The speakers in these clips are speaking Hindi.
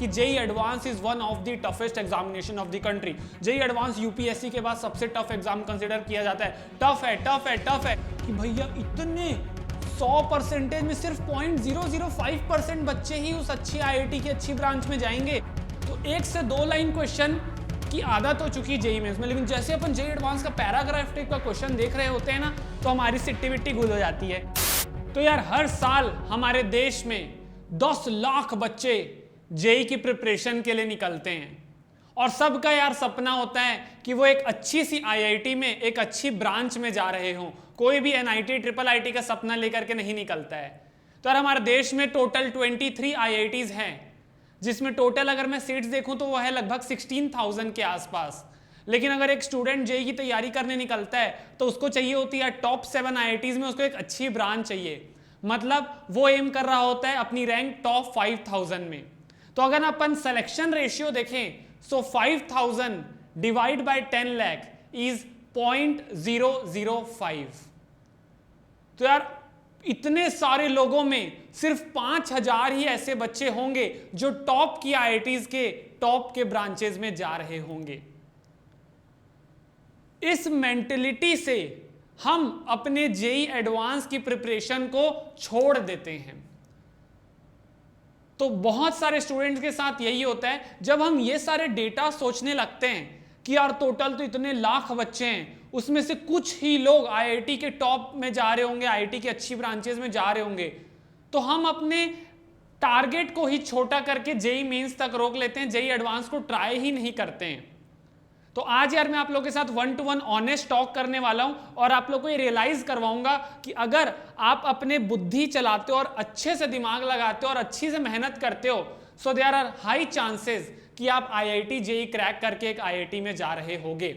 कि JEE advance is one of the toughest examination of the country. JEE advance UPSC के बाद सबसे टफ एग्जाम कंसिडर किया जाता है। टफ है, टफ है, टफ है कि भैया इतने 100% में सिर्फ 0.005% बच्चे ही उस अच्छी आईआईटी की अच्छी ब्रांच में जाएंगे। तो 1 से 2 लाइन क्वेश्चन की आदत हो चुकी है जेई मेंस में, लेकिन जैसे अपन जेई एडवांस का पैराग्राफ टाइप का क्वेश्चन देख रहे होते हैं ना, तो हमारी सिट्टी बिट्टी गुल हो जाती है। तो यार हर साल हमारे देश में 10 लाख बच्चे जेई की प्रिपरेशन के लिए निकलते हैं और सबका यार सपना होता है कि वो एक अच्छी सी आईआईटी में एक अच्छी ब्रांच में जा रहे हों। कोई भी एनआईटी ट्रिपल आईटी का सपना लेकर के नहीं निकलता है। तो यार हमारे देश में टोटल 23 आईआईटीज हैं, जिसमें टोटल अगर मैं सीट्स देखूं तो वो है लगभग 16,000 के आसपास। लेकिन अगर एक स्टूडेंट जेई की तैयारी करने निकलता है तो उसको चाहिए होती है टॉप 7 आईआईटीज में उसको एक अच्छी ब्रांच चाहिए, मतलब वो एम कर रहा होता है अपनी रैंक टॉप 5,000 में। तो अगर अपन सिलेक्शन रेशियो देखें सो 5,000 डिवाइड बाय 10 लाख इज 0.005। तो यार इतने सारे लोगों में सिर्फ 5,000 ही ऐसे बच्चे होंगे जो टॉप की आईआईटीज के टॉप के ब्रांचेस में जा रहे होंगे। इस मेंटेलिटी से हम अपने जेई एडवांस की प्रिपरेशन को छोड़ देते हैं। तो बहुत सारे स्टूडेंट्स के साथ यही होता है, जब हम ये सारे डेटा सोचने लगते हैं कि यार टोटल तो इतने लाख बच्चे हैं, उसमें से कुछ ही लोग आईआईटी के टॉप में जा रहे होंगे, आईआईटी की अच्छी ब्रांचेस में जा रहे होंगे, तो हम अपने टारगेट को ही छोटा करके जेई मेंस तक रोक लेते हैं, जेई एडवांस को ट्राई ही नहीं करते हैं। तो आज यार मैं आप लोगों के साथ 1-to-1 ऑनेस्ट टॉक करने वाला हूं और आप लोगों को ये रियलाइज करवाऊंगा कि अगर आप अपने बुद्धि चलाते हो और अच्छे से दिमाग लगाते हो और अच्छी से मेहनत करते हो, so there are high chances कि आप आईआईटी जेई क्रैक करके एक आईआईटी में जा रहे होगे।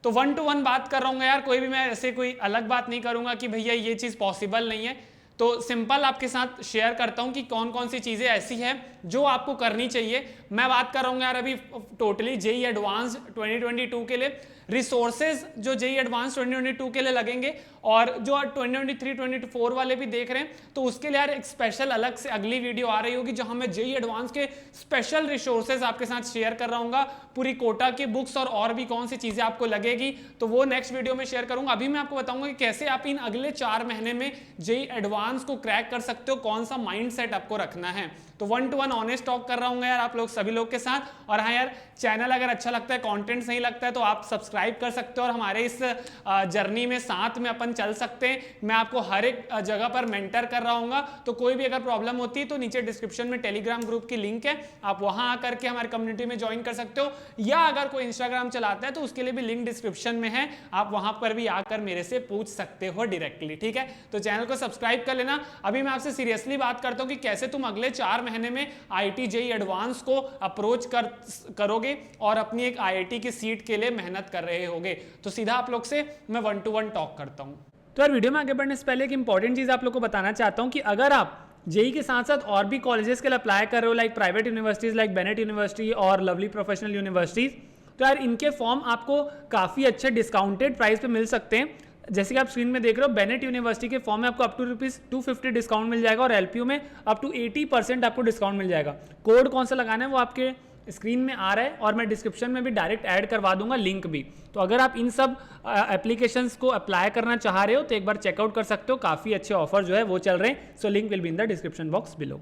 तो 1-to-1 बात कर रहा हूँ यार, कोई भी मैं ऐसे कोई अलग बात नहीं करूंगा कि भैया ये चीज पॉसिबल नहीं है। तो सिंपल आपके साथ शेयर करता हूं कि कौन कौन सी चीजें ऐसी हैं जो आपको करनी चाहिए। मैं बात कर रहा हूं यार अभी टोटली जेई एडवांस 2022 के लिए रिसोर्सेज जो जेई एडवांस 2022 के लिए लगेंगे, और जो 2023-2024 वाले भी देख रहे हैं तो उसके लिए यार एक स्पेशल अलग से अगली वीडियो आ रही होगी जहां मैं जेई एडवांस के स्पेशल रिसोर्सेज आपके साथ शेयर कर रहा हूँ, पूरी कोटा की बुक्स और भी कौन सी चीजें आपको लगेगी, तो वो नेक्स्ट वीडियो में शेयर करूंगा। अभी मैं आपको बताऊंगा कि कैसे आप इन अगले 4 महीने में जेई एडवांस को क्रैक कर सकते हो, कौन सा माइंडसेट आपको रखना है। तो 1-to-1 ऑनेस्ट टॉक कर रहा हूँ यार आप लोग सभी लोग के साथ। और हाँ यार, चैनल अगर अच्छा लगता है, कंटेंट सही लगता है तो आप सब्सक्राइब कर सकते हो और हमारे इस जर्नी में साथ में अपन चल सकते हैं। मैं आपको हर एक जगह पर मेंटर कर रहा हूँ, तो कोई भी अगर प्रॉब्लम होती है तो नीचे डिस्क्रिप्शन में टेलीग्राम ग्रुप की लिंक है, आप वहां आकर के हमारे कम्युनिटी में ज्वाइन कर सकते हो, या अगर कोई इंस्टाग्राम चलाता है तो उसके लिए भी लिंक डिस्क्रिप्शन में है, आप वहां पर भी आकर मेरे से पूछ सकते हो डायरेक्टली। ठीक है, तो चैनल को सब्सक्राइब कर लेना। अभी मैं आपसे सीरियसली बात करता हूं कि कैसे तुम अगले 4 महीने में आईआईटी जेई एडवांस को अप्रोच करोगे और अपनी एक आईआईटी की सीट के लिए मेहनत कर रहे होगे। तो सीधा आप लोग से मैं 1-to-1 टॉक करता हूं। तो यार वीडियो में आगे बढ़ने से पहले एक इंपॉर्टेंट चीज आप लोग को बताना चाहता हूं कि अगर आप जेई के साथ साथ और भी कॉलेजेस के लिए अप्लाई कर रहे हो, like private universities like Bennett university और लवली प्रोफेशनल यूनिवर्सिटीज, तो यार इनके फॉर्म आपको काफी अच्छे डिस्काउंटेड प्राइस पे मिल सकते हैं। जैसे कि आप स्क्रीन में देख रहे हो, बेनेट यूनिवर्सिटी के फॉर्म में आपको अप टू ₹250 डिस्काउंट मिल जाएगा और एलपीयू में अप टू 80% आपको डिस्काउंट मिल जाएगा। कोड कौन सा लगाना है वो आपके स्क्रीन में आ रहा है और मैं डिस्क्रिप्शन में भी डायरेक्ट ऐड करवा दूंगा लिंक भी। तो अगर आप इन सब एप्लीकेशंस को अप्लाई करना चाह रहे हो तो एक बार चेकआउट कर सकते हो, काफ़ी अच्छे ऑफर जो है वो चल रहे हैं। So link will be in the description box below.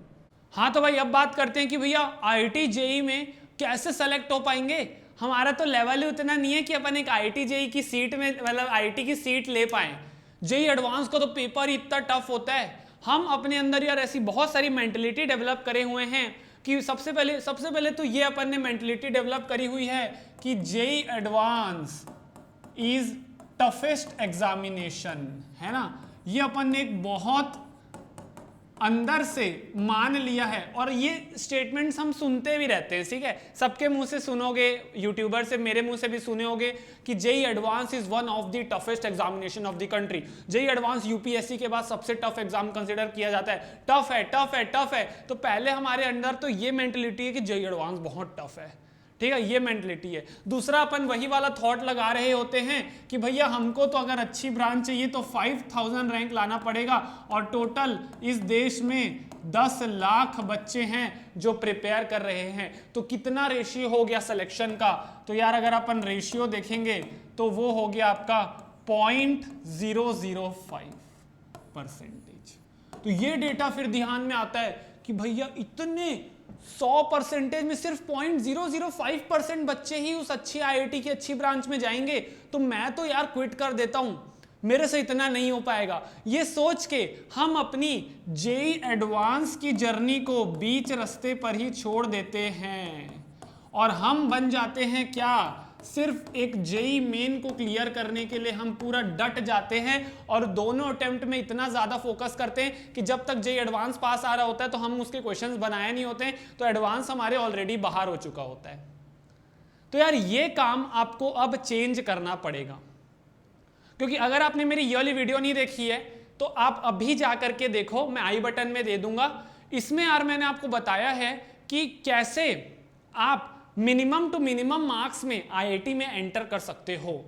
हाँ तो भाई अब बात करते हैं कि भैया आईआईटी जेई में कैसे सेलेक्ट हो पाएंगे। हमारा तो लेवल ही उतना नहीं है कि अपन एक आईआईटी जेई की सीट में, मतलब आईआईटी की सीट ले पाए। जेई एडवांस का तो पेपर ही इतना टफ होता है। हम अपने अंदर यार ऐसी बहुत सारी मेंटलिटी डेवलप करे हुए हैं कि सबसे पहले तो ये अपन ने मेंटलिटी डेवलप करी हुई है कि JEE advance is toughest examination, है ना। ये अपन ने एक बहुत अंदर से मान लिया है और ये स्टेटमेंट्स हम सुनते भी रहते हैं। ठीक है, सबके मुंह से सुनोगे, यूट्यूबर से, मेरे मुंह से भी सुने होगे कि JEE advance is one of the toughest examination of the country. JEE advance UPSC के बाद सबसे टफ एग्जाम कंसिडर किया जाता है। टफ है, टफ है, टफ है। तो पहले हमारे अंदर तो ये मेंटलिटी है कि जेई एडवांस बहुत टफ है। ठीक है, ये मेंटलिटी है। दूसरा, अपन वही वाला थॉट लगा रहे होते हैं कि भैया हमको तो अगर अच्छी ब्रांच चाहिए तो 5000 रैंक लाना पड़ेगा और टोटल इस देश में 10 लाख बच्चे हैं जो प्रिपेयर कर रहे हैं। तो कितना रेशियो हो गया सिलेक्शन का? तो यार अगर अपन रेशियो देखेंगे तो वो हो गया आपका 0.005%। तो ये डेटा फिर ध्यान में आता है कि भैया इतने 100% में सिर्फ 0.005% बच्चे ही उस अच्छी आईआईटी की अच्छी ब्रांच में जाएंगे, तो मैं तो यार क्विट कर देता हूं, मेरे से इतना नहीं हो पाएगा। ये सोच के हम अपनी जेई एडवांस की जर्नी को बीच रास्ते पर ही छोड़ देते हैं और हम बन जाते हैं क्या, सिर्फ एक जेई मेन को क्लियर करने के लिए हम पूरा डट जाते हैं और दोनों अटेम्प्ट में इतना ज्यादा फोकस करते हैं कि जब तक जेई एडवांस पास आ रहा होता है तो हम उसके क्वेश्चंस बनाए नहीं होते हैं, तो एडवांस हमारे ऑलरेडी बाहर हो चुका होता है। तो यार ये काम आपको अब चेंज करना पड़ेगा, क्योंकि अगर आपने मेरी ये वाली वीडियो नहीं देखी है तो आप अभी जा करके देखो, मैं आई बटन में दे दूंगा। इसमें यार मैंने आपको बताया है कि कैसे आप मिनिमम टू मिनिमम मार्क्स में आईआईटी में एंटर कर सकते हो।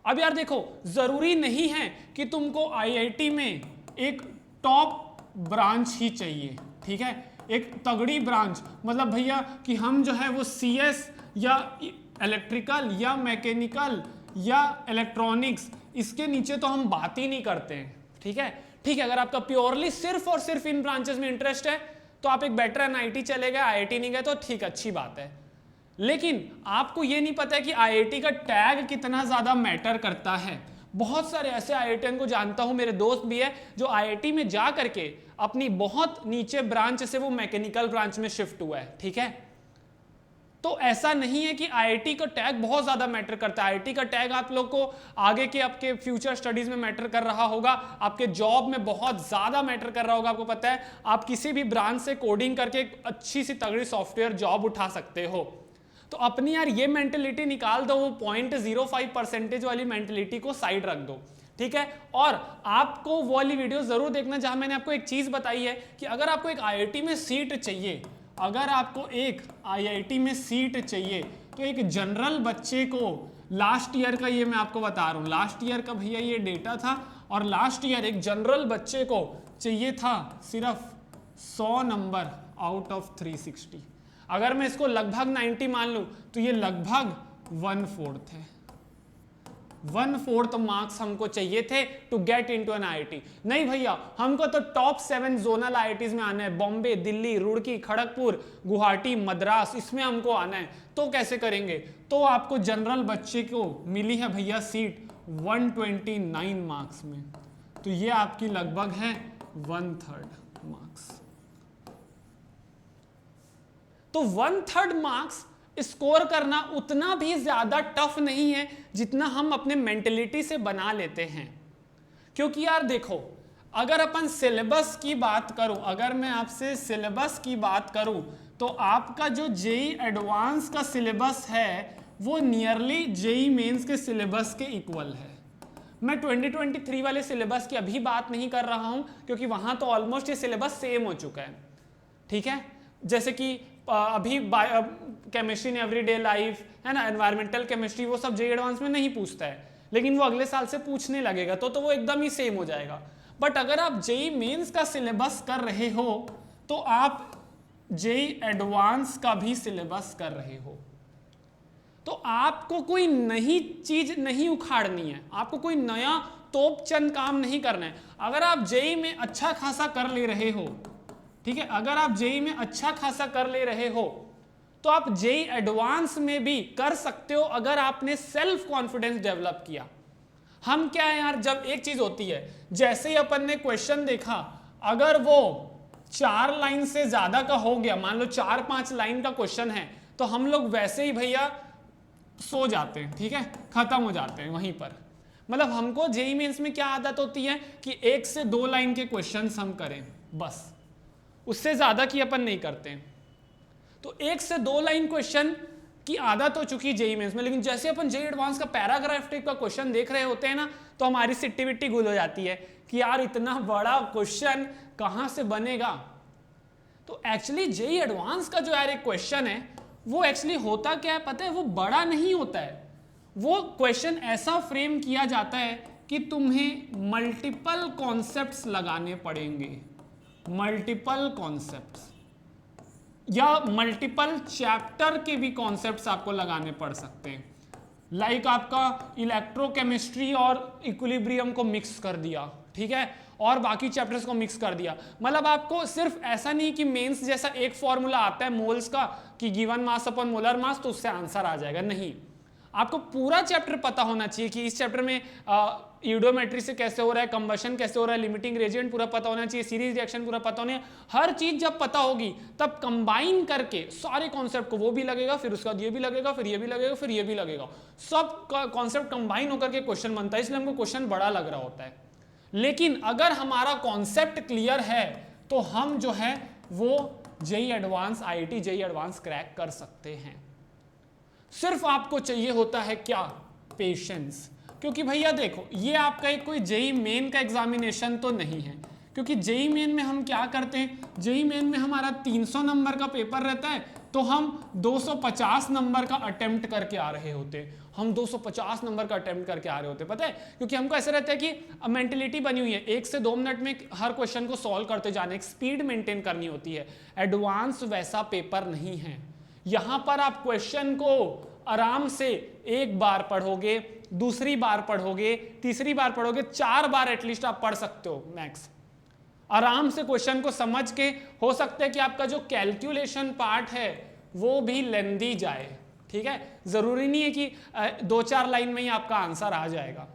अब यार देखो, जरूरी नहीं है कि तुमको आईआईटी में एक टॉप ब्रांच ही चाहिए, ठीक है, एक तगड़ी ब्रांच, मतलब भैया कि हम जो है वो सीएस या इलेक्ट्रिकल या मैकेनिकल या इलेक्ट्रॉनिक्स, इसके नीचे तो हम बात ही नहीं करते हैं, ठीक है। ठीक है, अगर आपका प्योरली सिर्फ और सिर्फ इन ब्रांचेस में इंटरेस्ट है तो आप एक बेटर एनआईटी चले गए, आईआईटी नहीं गए तो ठीक, अच्छी बात है। लेकिन आपको ये नहीं पता है कि आईआईटी का टैग कितना ज्यादा मैटर करता है। बहुत सारे ऐसे आईआईटीएन को जानता हूं, मेरे दोस्त भी है, जो आईआईटी में जा करके अपनी बहुत नीचे ब्रांच से वो मैकेनिकल ब्रांच में शिफ्ट हुआ है, ठीक है। तो ऐसा नहीं है कि आईआईटी का टैग बहुत ज्यादा मैटर करता है। आईआईटी का टैग आप लोग को आगे के आपके फ्यूचर स्टडीज में मैटर कर रहा होगा, आपके जॉब में बहुत ज्यादा मैटर कर रहा होगा। आपको पता है आप किसी भी ब्रांच से कोडिंग करके एक अच्छी सी तगड़ी सॉफ्टवेयर जॉब उठा सकते हो। तो अपनी यार ये मेंटेलिटी निकाल दो, वो 0.05% वाली मेंटेलिटी को साइड रख दो, ठीक है। और आपको वो वाली वीडियो जरूर देखना जहां मैंने आपको एक चीज बताई है कि अगर आपको एक आईआईटी में सीट चाहिए, अगर आपको एक आईआईटी में सीट चाहिए तो एक जनरल बच्चे को लास्ट ईयर का, ये मैं आपको बता रहा हूँ, लास्ट ईयर का भैया ये डेटा था, और लास्ट ईयर एक जनरल बच्चे को चाहिए था सिर्फ 100 नंबर आउट ऑफ 360। अगर मैं इसको लगभग 90 मान लूं तो ये लगभग 1/4 है। 1/4 मार्क्स हमको चाहिए थे to get into an IIT. नहीं भैया, हमको तो टॉप 7 जोनल आईआईटीज में आना है, बॉम्बे, दिल्ली, रुड़की, खड़गपुर, गुवाहाटी, मद्रास, इसमें हमको आना है। तो कैसे करेंगे? तो आपको जनरल बच्चे को मिली है भैया सीट 129 मार्क्स में, तो ये आपकी लगभग है 1/3 मार्क्स। तो 1/3 मार्क्स स्कोर करना उतना भी ज्यादा टफ नहीं है जितना हम अपने मेंटेलिटी से बना लेते हैं। क्योंकि यार देखो, अगर अपन सिलेबस की बात करूं, अगर मैं आपसे सिलेबस की बात करूं तो आपका जो जेई एडवांस का सिलेबस है वो नियरली जेई मेंस के सिलेबस के इक्वल है। मैं 2023 वाले सिलेबस की अभी बात नहीं कर रहा हूं क्योंकि वहां तो ऑलमोस्ट ये सिलेबस सेम हो चुका है, ठीक है। जैसे कि अभी केमिस्ट्री इन एवरीडे लाइफ है ना, एनवायरमेंटल केमिस्ट्री, वो सब जेई एडवांस में नहीं पूछता है, लेकिन वो अगले साल से पूछने लगेगा तो वो एकदम ही सेम हो जाएगा। बट अगर आप जेई मेंस का सिलेबस कर रहे हो तो आप जेई एडवांस का भी सिलेबस कर रहे हो, तो आपको कोई नई चीज नहीं उखाड़नी है, आपको कोई नया तोपचंद काम नहीं करना है। अगर आप जेई में अच्छा खासा कर ले रहे हो, ठीक है, अगर आप जेई में अच्छा खासा कर ले रहे हो तो आप जेई एडवांस में भी कर सकते हो अगर आपने सेल्फ कॉन्फिडेंस डेवलप किया। हम क्या है यार, जब एक चीज होती है, जैसे ही अपन ने क्वेश्चन देखा, अगर वो 4 लाइन से ज्यादा का हो गया, मान लो 4-5 लाइन का क्वेश्चन है, तो हम लोग वैसे ही भैया सो जाते हैं, ठीक है, खत्म हो जाते हैं वहीं पर। मतलब हमको जेई मेंस में क्या आदत होती है कि 1 से 2 लाइन के क्वेश्चन हम करें, बस उससे ज्यादा की अपन नहीं करते हैं। तो 1 से 2 लाइन क्वेश्चन की आदत हो चुकी जेई मेंस में, लेकिन जैसे अपन जेई एडवांस का पैराग्राफ टाइप का क्वेश्चन देख रहे होते हैं ना, तो हमारी सिट्टी विट्टी गुल हो जाती है कि यार इतना बड़ा क्वेश्चन कहां से बनेगा। तो एक्चुअली जेई एडवांस का जो यार एक क्वेश्चन है वो एक्चुअली होता क्या है पता है, वो बड़ा नहीं होता है। वो क्वेश्चन ऐसा फ्रेम किया जाता है कि तुम्हें मल्टीपल कॉन्सेप्ट्स लगाने पड़ेंगे, मल्टीपल कॉन्सेप्ट्स या मल्टीपल चैप्टर के भी कॉन्सेप्ट्स आपको लगाने पड़ सकते हैं। लाइक आपका इलेक्ट्रोकेमिस्ट्री और इक्विलिब्रियम को मिक्स कर दिया, ठीक है, और बाकी चैप्टर्स को मिक्स कर दिया। मतलब आपको सिर्फ ऐसा नहीं कि मेंस जैसा एक फॉर्मूला आता है मोल्स का कि given mass upon molar mass तो उससे आंसर आ जाएगा, नहीं। आपको पूरा चैप्टर पता होना चाहिए कि इस चैप्टर में यूडोमेट्री से कैसे हो रहा है, कंबशन कैसे हो रहा है, लिमिटिंग रेजिएंट पूरा पता होना चाहिए, सीरीज रिएक्शन पूरा पता होना है। हर चीज जब पता होगी तब कंबाइन करके सारे कॉन्सेप्ट को वो भी लगेगा, फिर उसका ये भी लगेगा, फिर ये भी लगेगा, फिर ये भी लगेगा, सब कॉन्सेप्ट कंबाइन होकर के क्वेश्चन बनता है, इसलिए हमको क्वेश्चन बड़ा लग रहा होता है। लेकिन अगर हमारा कॉन्सेप्ट क्लियर है तो हम जो है वो JEE advance, IIT JEE advance crack कर सकते हैं। सिर्फ आपको चाहिए होता है क्या? पेशेंस। क्योंकि भैया देखो, ये आपका एक कोई जेईई मेन का एग्जामिनेशन तो नहीं है, क्योंकि जेईई मेन में हम क्या करते हैं, जेईई मेन में हमारा 300 नंबर का पेपर रहता है तो हम 250 नंबर का अटेम्प्ट करके आ रहे होते हैं, हम 250 नंबर का अटेम्प्ट करके आ रहे होते हैं, पता है, क्योंकि हमको ऐसा रहता है कि मेंटेलिटी बनी हुई है 1 से 2 मिनट में हर क्वेश्चन को सॉल्व करते जाने, एक स्पीड मेंटेन करनी होती है। एडवांस वैसा पेपर नहीं है, यहां पर आप क्वेश्चन को आराम से एक बार पढ़ोगे, दूसरी बार पढ़ोगे, तीसरी बार पढ़ोगे, 4 बार एटलीस्ट आप पढ़ सकते हो मैक्स, आराम से क्वेश्चन को समझ के। हो सकता है कि आपका जो कैलकुलेशन पार्ट है वो भी लेंदी जाए, ठीक है, जरूरी नहीं है कि 2-4 लाइन में ही आपका आंसर आ जाएगा।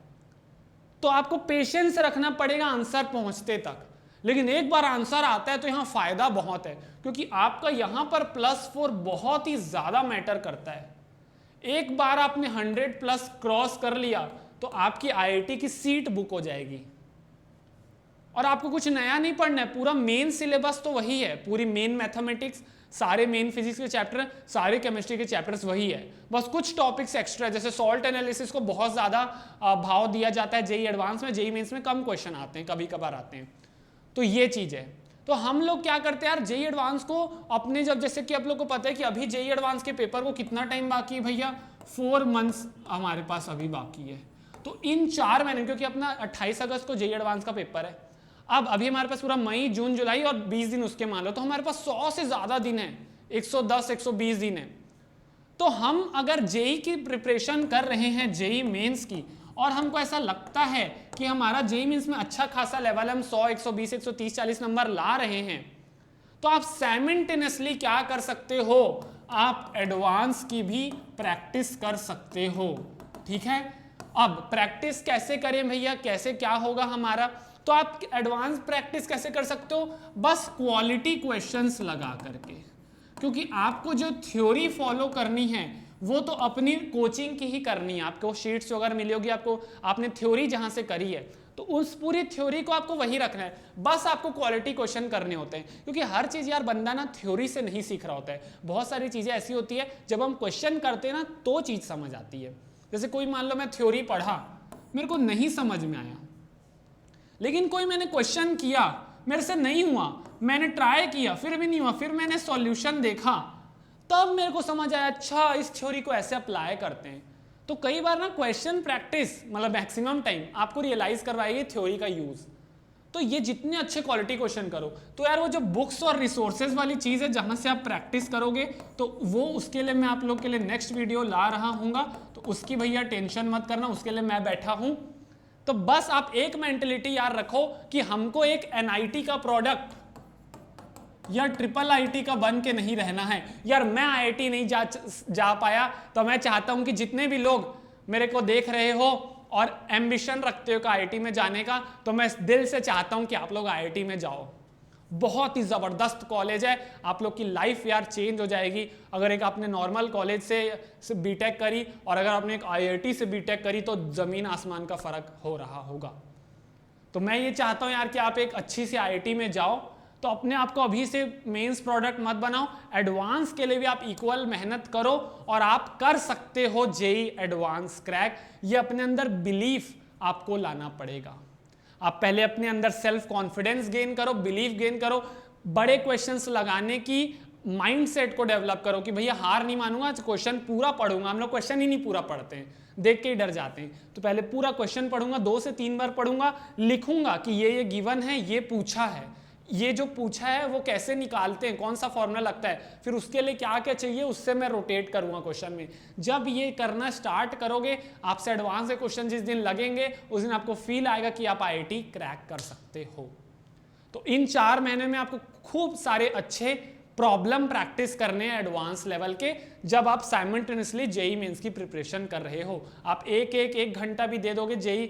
तो आपको पेशेंस रखना पड़ेगा आंसर पहुंचते तक। लेकिन एक बार आंसर आता है तो यहां फायदा बहुत है, क्योंकि आपका यहां पर +4 बहुत ही ज्यादा मैटर करता है। एक बार आपने 100+ क्रॉस कर लिया तो आपकी आईआईटी की सीट बुक हो जाएगी, और आपको कुछ नया नहीं पढ़ना है, पूरा मेन सिलेबस तो वही है, पूरी मेन मैथमेटिक्स, सारे मेन फिजिक्स के चैप्टर, सारे केमिस्ट्री के चैप्टर्स वही है, बस कुछ टॉपिक्स एक्स्ट्रा, जैसे सॉल्ट एनालिसिस को बहुत ज्यादा भाव दिया जाता है जेईई एडवांस में, जेईई मेंस में कम क्वेश्चन आते हैं, कभी कभार आते हैं, तो ये चीज है। तो हम लोग क्या करते हैं यार, जेईई एडवांस को अपने, जब जैसे कि आप लोग को पता है कि अभी जेईई एडवांस के पेपर को कितना टाइम बाकी है भैया, 4 मंथ्स हमारे पास अभी बाकी है। तो इन 4 महीने, क्योंकि अपना 28 अगस्त को जेईई एडवांस का पेपर है, अब अभी हमारे पास पूरा मई, जून, जुलाई और 20 दिन उसके मान लो, तो हमारे पास 100 से ज्यादा दिन है, 110-120 दिन है। तो हम अगर जेईई की प्रिपरेशन कर रहे हैं, जेईई मेंस की, और हमको ऐसा लगता है कि हमारा जेईई मेंस में अच्छा खासा लेवल, हम 100, 120, 130, 40 नंबर ला रहे हैं, तो आप साइमल्टेनियसली क्या कर सकते हो, आप एडवांस की भी प्रैक्टिस कर सकते हो, ठीक है। अब प्रैक्टिस कैसे करें भैया, कैसे क्या होगा हमारा, तो आप एडवांस प्रैक्टिस कैसे कर सकते हो, बस क्वालिटी क्वेश्चंस लगा करके, क्योंकि आपको जो थ्योरी फॉलो करनी है वो तो अपनी कोचिंग की ही करनी है, आपको शीट्स वगैरह मिली होगी, आपको आपने थ्योरी जहां से करी है तो उस पूरी थ्योरी को आपको वही रखना है, बस आपको क्वालिटी क्वेश्चन करने होते हैं, क्योंकि हर चीज यार बंदा ना थ्योरी से नहीं सीख रहा होता है, बहुत सारी चीजें ऐसी होती है जब हम क्वेश्चन करते हैं ना तो चीज समझ आती है। जैसे कोई मान लो मैं थ्योरी पढ़ा, मेरे को नहीं समझ में आया, लेकिन कोई मैंने क्वेश्चन किया, मेरे से नहीं हुआ, मैंने ट्राई किया फिर भी नहीं हुआ, फिर मैंने सॉल्यूशन देखा, तब मेरे को समझ आया अच्छा इस थ्योरी को ऐसे अप्लाई करते हैं। तो कई बार ना क्वेश्चन प्रैक्टिस मतलब मैक्सिमम टाइम आपको रियलाइज करवाएगी थ्योरी का यूज। तो ये जितने अच्छे क्वालिटी क्वेश्चन करो, तो यार वो जो बुक्स और रिसोर्सेज वाली चीज है जहां से आप प्रैक्टिस करोगे, तो वो उसके लिए मैं आप लोग के लिए नेक्स्ट वीडियो ला रहा हूँगा, तो उसकी भैया टेंशन मत करना, उसके लिए मैं बैठा हूँ। तो बस आप एक मेंटेलिटी यार रखो कि हमको एक एनआईटी का प्रोडक्ट या IIIT का बन के नहीं रहना है। यार मैं आईआईटी नहीं जा पाया, तो मैं चाहता हूं कि जितने भी लोग मेरे को देख रहे हो और एम्बिशन रखते हो कि आईआईटी में जाने का, तो मैं दिल से चाहता हूं कि आप लोग आईआईटी में जाओ। बहुत ही जबरदस्त कॉलेज है, आप लोग की लाइफ यार चेंज हो जाएगी। अगर एक आपने नॉर्मल कॉलेज से बीटेक करी और अगर आपने एक आईआईटी से बीटेक करी, तो जमीन आसमान का फर्क हो रहा होगा। तो मैं ये चाहता हूं यार कि आप एक अच्छी सी आईआईटी में जाओ। तो अपने आप को अभी से मेंस प्रोडक्ट मत बनाओ, एडवांस के लिए भी आप इक्वल मेहनत करो और आप कर सकते हो जेईई एडवांस क्रैक। ये अपने अंदर बिलीफ आपको लाना पड़ेगा। आप पहले अपने अंदर सेल्फ कॉन्फिडेंस गेन करो, बिलीफ गेन करो, बड़े क्वेश्चंस लगाने की माइंडसेट को डेवलप करो कि भैया हार नहीं मानूंगा, क्वेश्चन पूरा पढ़ूंगा। हम लोग क्वेश्चन ही नहीं पूरा पढ़ते हैं, देख के ही डर जाते हैं। तो पहले पूरा क्वेश्चन पढ़ूंगा, 2 से 3 बार पढ़ूंगा, लिखूंगा कि ये गिवन है, ये पूछा है, ये जो पूछा है वो कैसे निकालते हैं, कौन सा फॉर्मूला लगता है, फिर उसके लिए क्या क्या चाहिए, उससे मैं रोटेट करूंगा क्वेश्चन में। जब ये करना स्टार्ट करोगे, आपसे एडवांस के क्वेश्चन जिस दिन लगेंगे उस दिन आपको फील आएगा कि आप आईआईटी क्रैक कर सकते हो। तो इन 4 महीने में आपको खूब सारे अच्छे प्रॉब्लम प्रैक्टिस करने हैं एडवांस लेवल के, जब आप साइमल्टेनियसली जेई मेंस की प्रिपरेशन कर रहे हो। आप एक घंटा भी दे दोगे जेई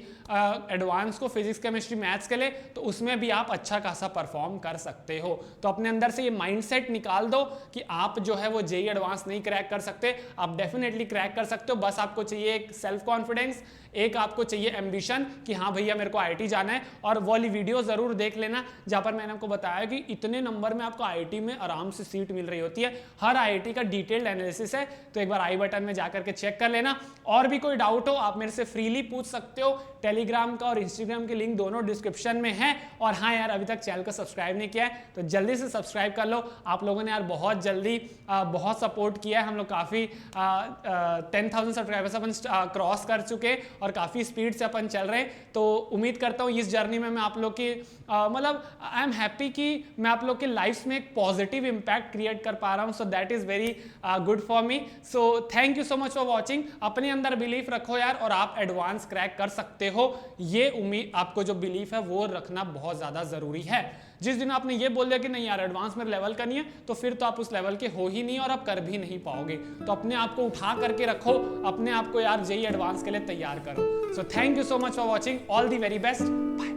एडवांस को, फिजिक्स केमिस्ट्री मैथ्स के लिए, तो उसमें भी आप अच्छा खासा परफॉर्म कर सकते हो। तो अपने अंदर से ये माइंडसेट निकाल दो कि आप जो है वो जेई एडवांस नहीं क्रैक कर सकते, आप डेफिनेटली क्रैक कर सकते हो। बस आपको चाहिए एक सेल्फ कॉन्फिडेंस, एक आपको चाहिए एम्बिशन कि हाँ भैया मेरे को आईआईटी जाना है। और वो वाली वीडियो जरूर देख लेना जहां पर मैंने आपको बताया कि इतने नंबर में आपको आईआईटी में आराम से सीट मिल रही होती है। हर आईआईटी का डिटेल्ड एनालिसिस है, तो एक बार आई बटन में जाकर के चेक कर लेना। और भी कोई डाउट हो आप मेरे से फ्रीली पूछ सकते हो। टेलीग्राम का और इंस्टाग्राम के लिंक दोनों डिस्क्रिप्शन में है। और हाँ यार, अभी तक चैनल को सब्सक्राइब नहीं किया है तो जल्दी से सब्सक्राइब कर लो। आप लोगों ने यार बहुत जल्दी बहुत सपोर्ट किया है। हम लोग काफ़ी 10,000 सब्सक्राइबर्स अपन क्रॉस कर चुके और काफ़ी स्पीड से अपन चल रहे हैं। तो उम्मीद करता हूँ इस जर्नी में मैं आप लोग की मतलब आई एम हैप्पी कि मैं आप लोग के लाइफ्स में एक पॉजिटिव इम्पैक्ट क्रिएट कर पा रहा हूँ। So that is very good for me. So thank you so much for watching. अपने अंदर बिलीफ रखो यार, और आप एडवांस क्रैक कर सकते हो। ये उम्मीद, आपको जो बिलीफ है वो रखना बहुत ज़्यादा ज़रूरी है। जिस दिन आपने ये बोल दिया कि नहीं यार एडवांस मेरे लेवल का नहीं है, तो फिर तो आप उस लेवल के हो ही नहीं और आप कर भी नहीं पाओगे। तो अपने आप को उठा करके रखो, अपने आप को यार जेई एडवांस के लिए तैयार करो। So thank you so much for watching. All the very best. Bye.